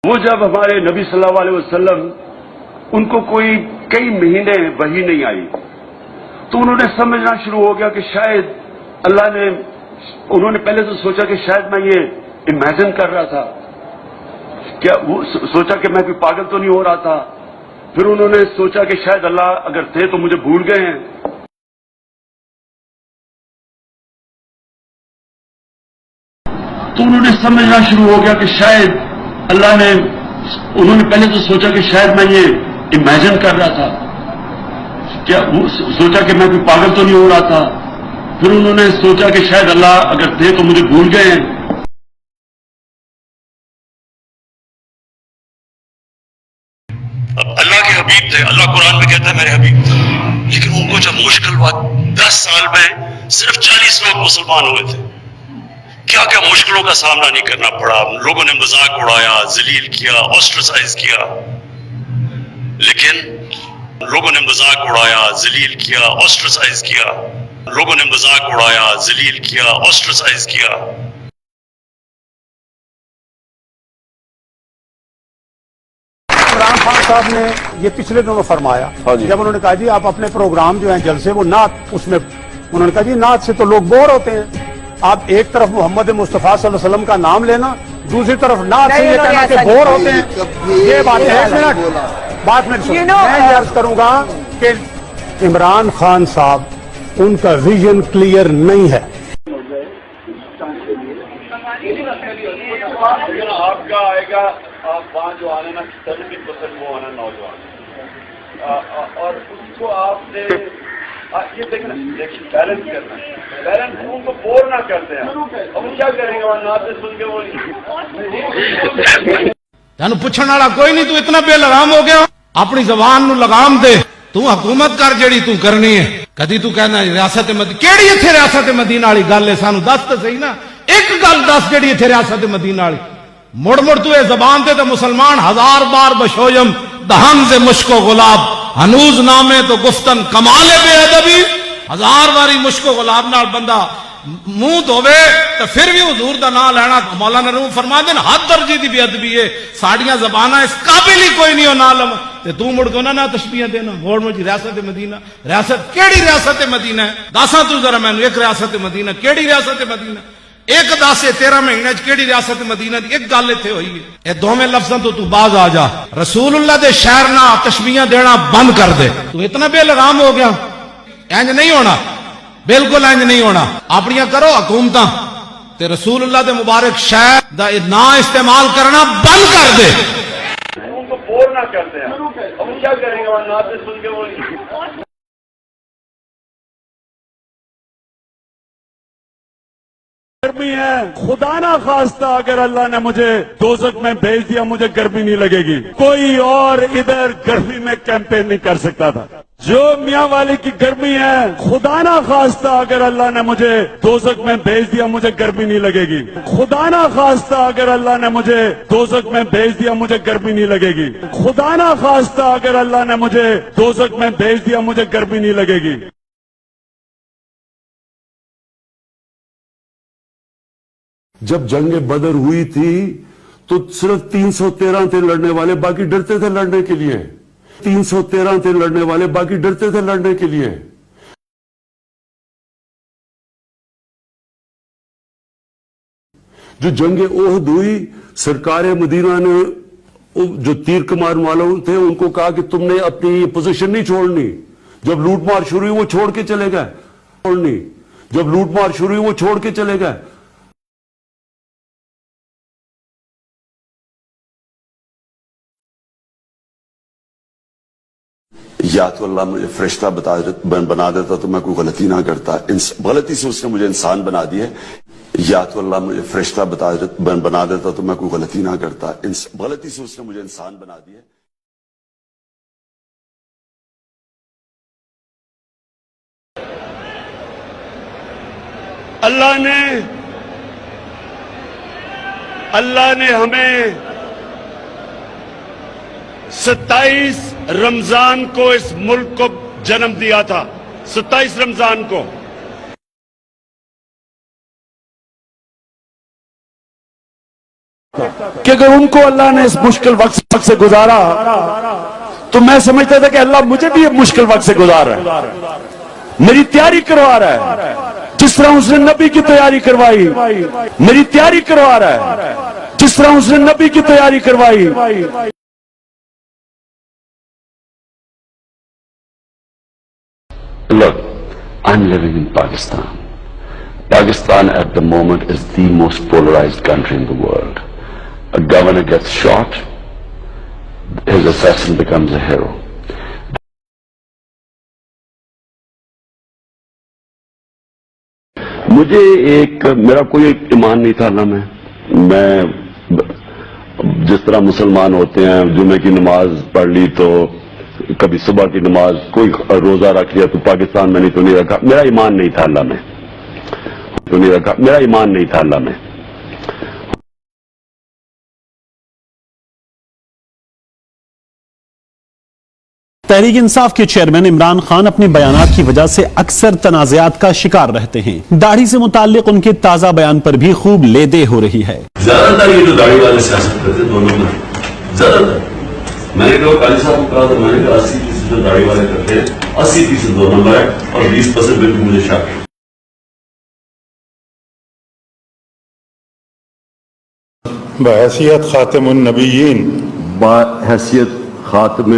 وہ جب ہمارے نبی صلی اللہ علیہ وسلم ان کو کوئی کئی مہینے وحی نہیں آئی تو انہوں نے سمجھنا شروع ہو گیا کہ شاید اللہ نے، انہوں نے پہلے تو سوچا کہ شاید میں یہ امیجن کر رہا تھا، کیا وہ سوچا کہ میں کوئی پاگل تو نہیں ہو رہا تھا. پھر انہوں نے سوچا کہ شاید اللہ اگر تھے تو مجھے بھول گئے ہیں. تو انہوں نے سمجھنا شروع ہو گیا کہ شاید اللہ نے، انہوں نے پہلے تو سوچا کہ شاید میں یہ امیجن کر رہا تھا، کیا وہ سوچا کہ میں کوئی پاگل تو نہیں ہو رہا تھا. پھر انہوں نے سوچا کہ شاید اللہ اگر تھے تو مجھے بھول گئے ہیں. اللہ کے حبیب تھے، اللہ قرآن میں کہتا ہے میرے حبیب تھے، لیکن ان کو جب مشکل وقت 10 سال میں صرف 40 لوگ مسلمان ہوئے تھے. کیا کیا مشکلوں کا سامنا نہیں کرنا پڑا، لوگوں نے مذاق اڑایا، ذلیل کیا، آسٹرسائز کیا، لیکن لوگوں نے مذاق اڑایا، ذلیل کیا، آسٹرسائز کیا، لوگوں نے مذاق اڑایا، ذلیل کیا، آسٹرسائز کیا. عمران خان صاحب نے یہ پچھلے دنوں فرمایا جب انہوں نے کہا جی آپ اپنے پروگرام جو ہیں جلسے وہ نعت، اس میں انہوں نے کہا جی نعت سے تو لوگ بور ہوتے ہیں. آپ ایک طرف محمد مصطفیٰ صلی اللہ علیہ وسلم کا نام لینا، دوسری طرف نعت سے یہ کہنا کہ بور ہوتے ہیں، یہ بات ہے. ایک منٹ بات میں یہ عرض کروں گا کہ عمران خان صاحب ان کا ویژن کلیئر نہیں ہے. آپ کا آئے گا، آپ وہاں جو آنا نا 70% وہ آنا نوجوان، اور اس کو آپ نے یہ دیکھنا بیلنس کرنا، بیلنس ان کو بور نہ کرتے ہیں. اب وہ کیا کریں گے وہاں نعت سن کے وہ تینوں پوچھنے والا کوئی نہیں، تو اتنا بے لگام ہو گیا. اپنی زبان نو لگام دے، تو حکومت کر جیڑی تو کرنی ہے. کدی تو کہنا ریاست مدینہ کیڑی اتنے ریاست مدینہ والی گل ہے، سانو دس تو صحیح نا، ایک گل دس جیڑی اتنے ریاست مدینہ والی. مڑ مڑ تو یہ زبان تے تو مسلمان 1000 بار بشویم دہن سے مشک و گلاب ہنوز نامے تو گفتن کمال بے ادبی. 1000 باری مشک و گلاب نال بندہ منہ دھوے تو پھر بھی حضور دا نام لینا. مولانا روم فرما دین حد درجے دی بے ادبی ہے، ساڑیاں زباناں اس قابل ہی کوئی نہیں ہو نہ لم تے تو مڑ کو نہ تشبیہ دینا. موڑ مجھ ریاست مدینہ، ریاست کیڑی ریاست مدینہ ہے؟ دساں تو ذرا مینوں ایک ریاست مدینہ کیڑی ریاست مدینہ؟ ایک 10 13 مہینے کیڑی ریاست مدینہ دی ایک گل اتنے ہوئی ہے. اے دوویں لفظاں تو باز آ جا، رسول اللہ دے شہر نہ تشبیہ دینا بند کر دے. تو اتنا بے لگام ہو گیا، انج نہیں ہونا، بالکل انج نہیں ہونا. اپنیاں کرو حکومتاں تے رسول اللہ دے مبارک شہر دا نام استعمال کرنا بند کر دے. ان کو بور نہ کرتے ہیں. اب وہ کیا کریں گے وہاں نعت سن کے وہ گرمی ہے، خدا نہ خواستہ اگر اللہ نے مجھے دوزخ میں بھیج دیا مجھے گرمی نہیں لگے گی. کوئی اور ادھر گرمی میں کیمپین نہیں کر سکتا تھا. جو میاں والی کی گرمی ہے، خدا نہ خواستہ اگر اللہ نے مجھے دوزخ میں بھیج دیا مجھے گرمی نہیں لگے گی. خدا نہ خواستہ اگر اللہ نے مجھے دوزخ میں بھیج دیا مجھے گرمی نہیں لگے گی. خدا نہ خواستہ اگر اللہ نے مجھے دوزخ میں بھیج دیا مجھے گرمی نہیں لگے گی. جب جنگ بدر ہوئی تھی تو صرف 313 تھے لڑنے والے، باقی ڈرتے تھے لڑنے کے لیے. 313 تھے لڑنے والے، باقی ڈرتے تھے لڑنے کے لیے. جو جنگ احد ہوئی، سرکار مدینہ نے جو تیر کمان والوں تھے ان کو کہا کہ تم نے اپنی پوزیشن نہیں چھوڑنی. جب لوٹ مار شروع ہوئی وہ چھوڑ کے چلے گئے. جب لوٹ مار شروع ہوئی وہ چھوڑ کے چلے گئے. یا تو اللہ مجھے فرشتہ بنا دیتا تو میں کوئی غلطی نہ کرتا، غلطی سے اس نے مجھے انسان بنا دیا. یا تو اللہ مجھے فرشتہ بنا دیتا تو میں کوئی غلطی نہ کرتا، غلطی سے اس نے مجھے انسان بنا دیا. اللہ نے ہمیں 27 رمضان کو اس ملک کو جنم دیا تھا. 27 رمضان کو کہ اگر ان کو اللہ نے اس مشکل وقت سے گزارا تو میں سمجھتا تھا کہ اللہ مجھے بھی یہ مشکل وقت سے گزار رہا ہے، میری تیاری کروا رہا ہے، جس طرح اس نے نبی کی تیاری کروائی، میری تیاری کروا رہا ہے جس طرح اس نے نبی کی تیاری کروائی۔ Look, I'm living in Pakistan. Pakistan at the moment is the most polarized country in the world. A governor gets shot, his assassin becomes a hero. مجھے میرا کوئی ایمان نہیں تھا اللہ میں جس طرح مسلمان ہوتے ہیں جمعے کی نماز پڑھ لی تو کبھی صبح کی نماز، کوئی روزہ رکھ لیا تو پاکستان میں نہیں تو نہیں رکھا، میرا ایمان نہیں تھا اللہ میں تو نہیں رکھا، میرا ایمان نہیں تھا اللہ میں۔ تحریک انصاف کے چیئرمین عمران خان اپنے بیانات کی وجہ سے اکثر تنازعات کا شکار رہتے ہیں۔ داڑھی سے متعلق ان کے تازہ بیان پر بھی خوب لے دے ہو رہی ہے۔ زیادہ تر یہ جو داڑھی والے سیاست کرتے دونوں میں زیادہ تر، میں نے کہا قاضی صاحب کو کہا تو میں نے کہا 80% جو داڑھی والے کرتے ہیں 80% دو نمبر ہے اور 20% بالکل مجھے شک ہے۔ بحیثیت خاتم النبیین، بحیثیت خاتم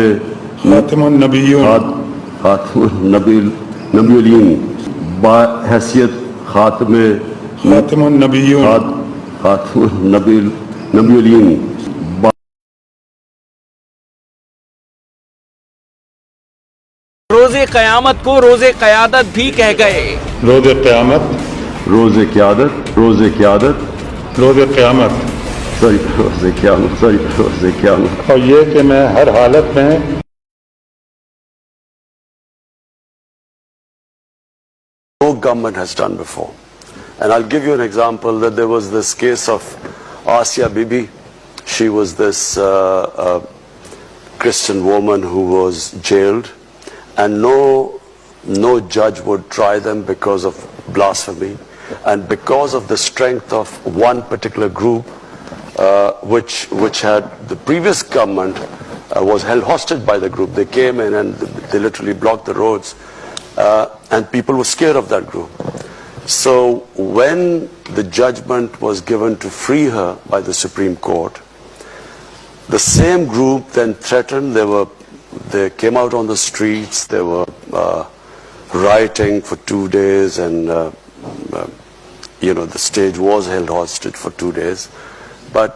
النبیون، خاتم النبیین، بحیثیت خاتم النبیون، خاتم النبیین، روز قیامت کو روز قیادت بھی کہہ گئے۔ روز قیامت، روز قیادت، روز قیادت، روز قیامت، روز قیامت، روز قیامت۔ اور یہ کہ میں ہر حالت میں No government has done before. And I'll give you an example that there was this case of Asia Bibi. She was this Christian woman who was jailed, and no judge would try them because of blasphemy, and because of the strength of one particular group which had the previous government was held hostage by the group. They came in and they literally blocked the roads. And people were scared of that group. So when the judgment was given to free her by the Supreme Court, the same group then threatened. They came out on the streets. They were rioting for 2 days, and the stage was held hostage for 2 days. But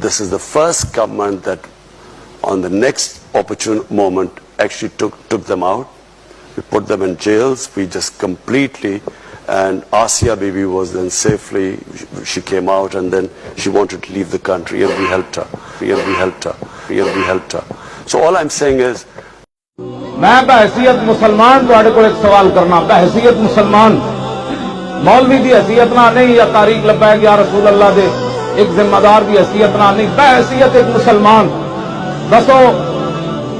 this is the first government that on the next opportune moment actually took them out. We put them in jails. We just completely, and Asia Bibi was then safely, she came out and then she wanted to leave the country and we helped her. So all I'm saying is, میں بحیثیت مسلمان تواڈے کول ایک سوال کرنا، بحیثیت مسلمان مولوی دی حیثیت نہ نہیں یا تاریخ لبیک یا رسول اللہ دے ایک ذمہ دار دی حیثیت نہ نہیں، بحیثیت ایک مسلمان دسو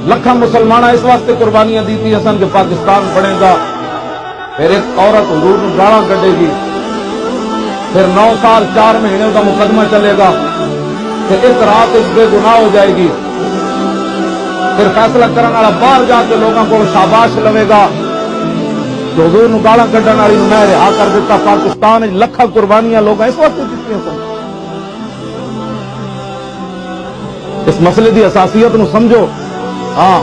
لکھاں مسلمان اس واسطے قربانیاں دیتی ہسن کہ پاکستان بنے گا، پھر ایک عورت حضور نوں گالاں کڈے گی، پھر 9 سال 4 مہینے کا مقدمہ چلے گا، پھر ایک رات ایک بے گناہ ہو جائے گی، پھر فیصلہ کرنے والا باہر جا کے لوگوں کو شاباش لوے گا تو حضور نوں گالاں کڈن والی نوں میں رہا کر دیتا۔ پاکستان وچ لکھاں قربانیاں لوگ اس واسطے دتیاں سن۔ اس مسئلے دی اساسیت نوں سمجھو۔ ہاں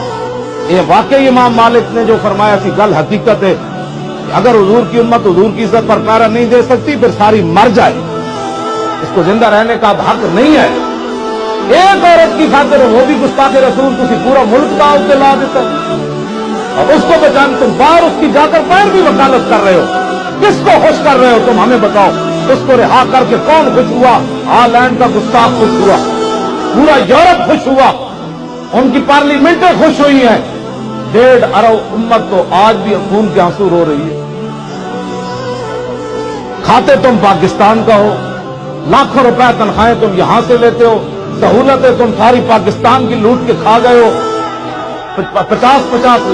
یہ واقعی امام مالک نے جو فرمایا سی گل حقیقت ہے کہ اگر حضور کی امت حضور کی عزت پر پہرا نہیں دے سکتی پھر ساری مر جائے، اس کو زندہ رہنے کا حق نہیں ہے۔ ایک عورت کی خاطر وہ بھی گستاخ رسول تسی پورا ملک داؤ تے لا دیتا اور اس کو بچانے تم باہر اس کی جا کر باہر بھی وکالت کر رہے ہو۔ کس کو خوش کر رہے ہو تم ہمیں بتاؤ؟ اس کو رہا کر کے کون خوش ہوا؟ ہالینڈ کا گستاخ خوش ہوا، پورا یورپ خوش ہوا، ان کی پارلیمنٹیں خوش ہوئی ہیں۔ 1.5 ارب امت تو آج بھی خون کے آنسو رو رہی ہے۔ کھاتے تم پاکستان کا ہو، لاکھوں روپے تنخواہیں تم یہاں سے لیتے ہو، سہولتیں تم ساری پاکستان کی لوٹ کے کھا گئے ہو، 50-50